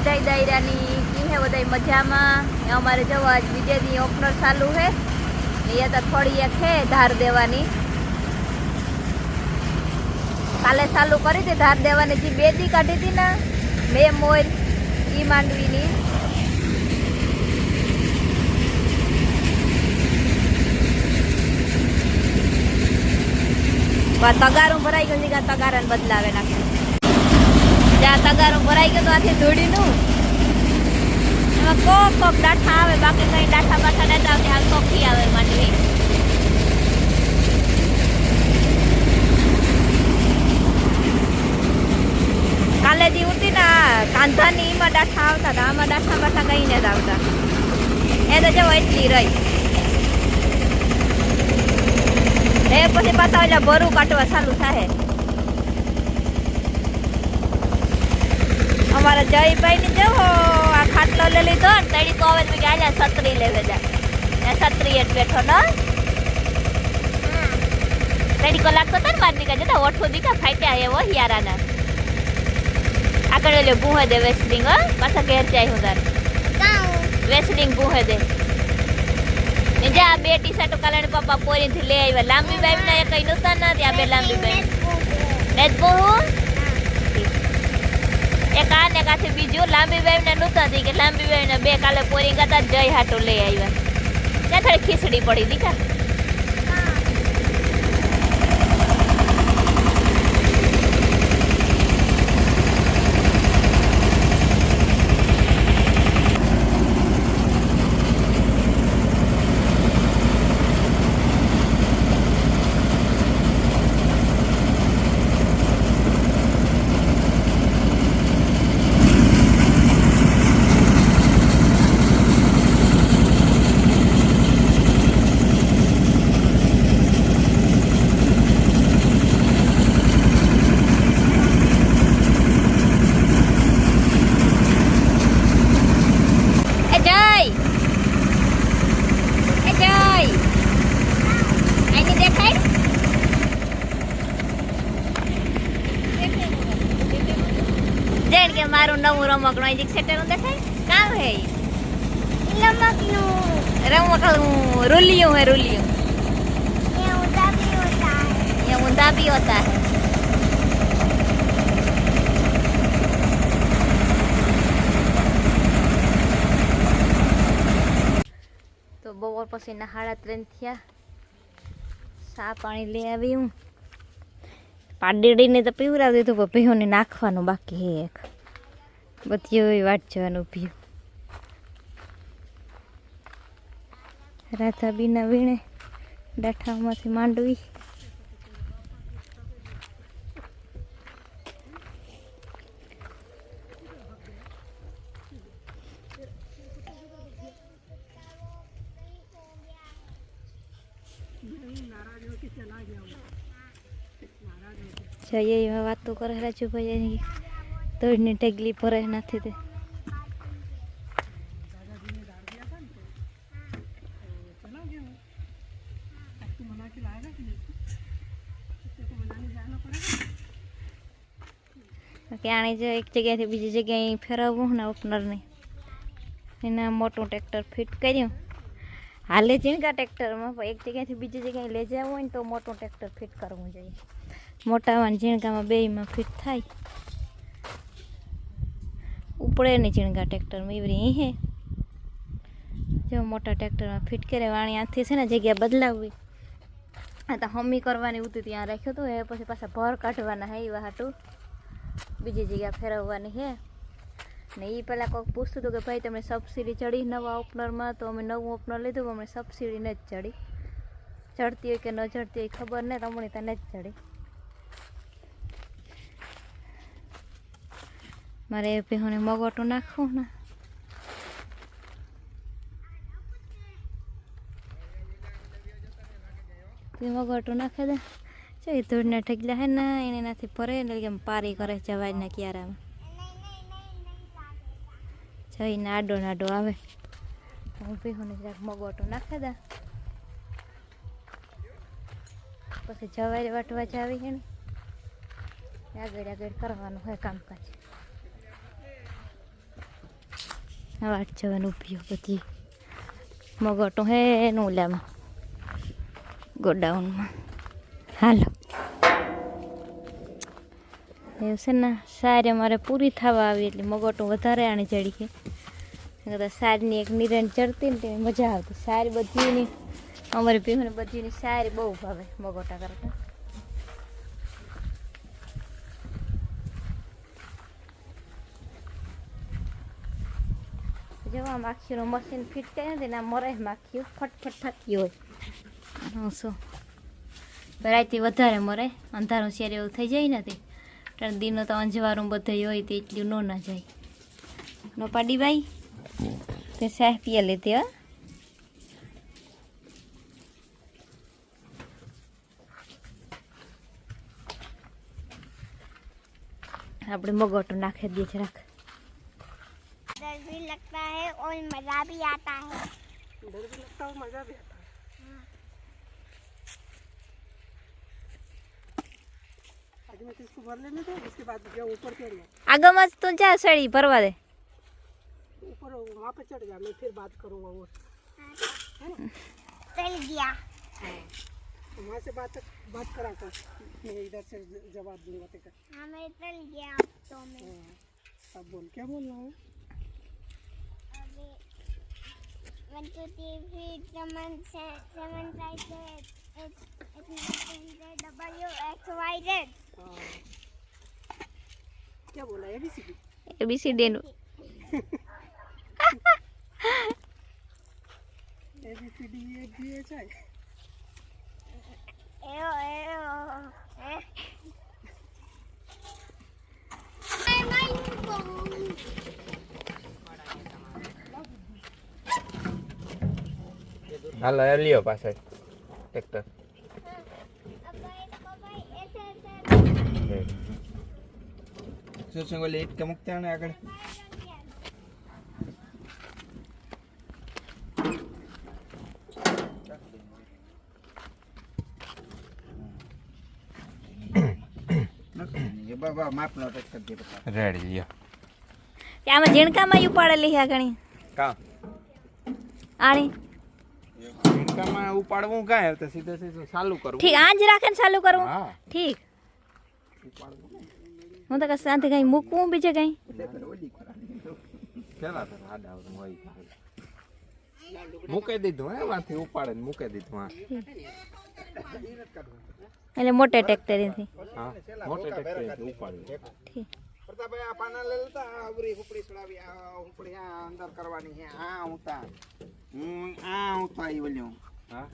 बधाई दायरानी की है बधाई मजा में। अमारे जो आज विजय दी ओपनर चालू है ये तो थोड़ी एक है धार देवानी काले चालू करी थी धार देवानी जी बेदी काढ़ी थी ना बे मोर ई मांडवी नी तगारू भराई गई तगारा बदलावे नाखे ज्यादा तगारू भराई गयो तो आથી ધૂળીનું એમાં કોક ડાઠા આવે બાકી કઈ ડાઠા બાઠા નતા આવતી હાલ કોકી આવે માંડવી કાલે દી ઉતી ના કાંધાની ઈમાં ડાઠા આવતા હતા આમાં ડાઠા બાઠા કઈ નતા આવતા એ તો જો એટલી રહી એ પછી પાછા ઓલા ભરું કાઢવા ચાલુ થાય અમારા જયભાઈ ને જવો આ ખાટલો લઈ લીધો ને તડી તો હવે મેં ગયા છત્રી લેવે જાય છત્રી જ બેઠો ને તડી કો લાગતો તો ને મારી દીકા જતા ઓઠો દીકા ફાટ્યા એવો યારાના આગળ લે બુહે દે વેસ્ટિંગ પાછા ઘેર જાય હું તાર વેસ્ટિંગ બુહે દે ને જા બે ટી શર્ટ કાલે પપ્પા પોરી થી લઈ આવ્યા લાંબી બાઈ ને કઈ નતા ના ત્યાં બે લાંબી બાઈ નેટ બહુ एक आने का थे बीजू लांबी बाई ने नूता थी कि लांबी बाई ने बे काले पोरी गता जय हाटो ले आव्या त्या थोड़ी खीचड़ी पड़ी दीका मारू नवू रमकड़ो आई सेटर देखाय काम है रमकड़ो रमकड़ो रुलियो है रुलियो ये ऊंधा भी होता है तो बपोर पछी ना 3:30 थया सा पानी ले आवी हूँ पाडीडी ने तो पीवरा दीधुं पण पीहोने नाखवानुं बाकी है एक बतियो वाट जवानुं पीयो राधा बीना वीणे डाठामांथी मांडवी जय वातो करे राजू भाई तोड़नी टेगली पर नाथी दे आने जो एक जगह थी बीजी जगह फेरवू ने ओपनर ने एना मोटू ट्रेक्टर फिट कर्यु हाले झीणका ट्रेक्टर में एक जगह थी बीजी जगह ले जावू होय तो मोटू ट्रेक्टर फिट करवू जोईए मोटा में झीणका में बेय में फिट थाय उपड़े नहीं झीणका ट्रेक्टर में एवरी है जो मोटा ट्रेक्टर में फिट करे वाणी आथी से जगह बदलावी तो हमी करवानी उती त्यां राख्यो तो ए पछी पाछा भर काढवाना है एवा हाटू बीजी जगह फेरववानी है ने ई पहला कोई पूछतुं तो कि भाई तमने सब्सिडी चढ़ी नवा ओपनर में तो अमे नवुं ओपनर लीधुं अमे सब्सिडी न चढ़ी चढ़ती हो कि न चढ़ती हो खबर नहीं रमणी तो न चढ़ी मारे पेहोने मगोटो नाखू ना मगोटो नाखे दे जो धूड़ना ठगला है ना इन्हें ना परे लेकिन पारी करे जवाज ना कियारा में जई नाडो नाडो आवे हूँ पेहोने जरा मगोटो नाखे दे पछी जवाज वाटवा जावी है आगळ आगळ करवानुं है कामकाज વાટ જવાનું ઊભી બધી મગોટું હે ને ઓલામાં ગોડાઉનમાં. હાલો એવું છે ને, સારી અમારે પૂરી થવા આવી એટલે મગોટું વધારે આણી ચડી છે. સારીની એક નિરણ ચડતી ને તે મજા આવતી. સારી બધીની અમારી ભીહોને બધીની સારી બહુ ભાવે મગોટા કરતા. જેવા માખીનું મશીન ફિટ કરે ને ના મરે માખીઓ ફટફટ થતી હોય. શું રાતે વધારે મરે, અંધારું શેર એવું થઈ જાય ને તે ત્રણ દિનો તો અંજવારું બધે હોય તે એટલું ન ના જાય. નો પાડી ભાઈ તે સાહ પીએ લેતી. હા આપણે મગોટું નાખી દઈએ છે. રાખ डर भी लगता है और मज़ा भी आता है. डर भी लगता है और मज़ा भी आता है. आगे में इसको भर लेने दो, उसके बाद जो ऊपर चढ़ गया આગળમાં જ તું જા સળી ભરવા દે. ऊपर वहाँ पे चढ़ गया, मैं फिर बात करूँगा वो चल गया. तो वहाँ से बात करा कर, मैं इधर से जवाब दूंगा तेरा. हाँ मैं चल गया. अब तो मैं अब बोल, क्या बोलना है? अभी 1 2 3 4 7 WXYZ. क्या बोला ABCD? ABCD નું ABCD एक भी है चाहे. एओ एओ હાલો એ લ્યો પાછળ ટ્રેક્ટર. શું શું ઓલી ઈટ કે મૂકતા ને આગળ બાબા માપનો ટ્રેક્ટર દીધો રેડી લ્યો. કે આમાં ઝીણકામાં ઉપાડેલી છે ઘણી કા આણી ઝીણકામાં ઉપાડવું કાંઈ તો સીધે સીધું ચાલુ કરવું. ઠીક આજ રાખે ને ચાલુ કરવું. હા ઠીક હું તો કઈ સાથે કઈ મૂકવું બીજે કઈ પેલા તો આડા હોય મૂકી દીધું હે માંથી ઉપાડે ને મૂકી દીધું. હા એટલે મોટે ટ્રેક્ટરથી. હા મોટે ટ્રેક્ટર ઉપાડ્યું. ઠીક પ્રતાપભાઈ આ પાના લઈ લેતા આ ઉપરી ઉપરી ચડાવી આ ઉપરી આ અંદર કરવાની છે. આ ઉતા હું આ ઉતા ઈ વલ્યો. હા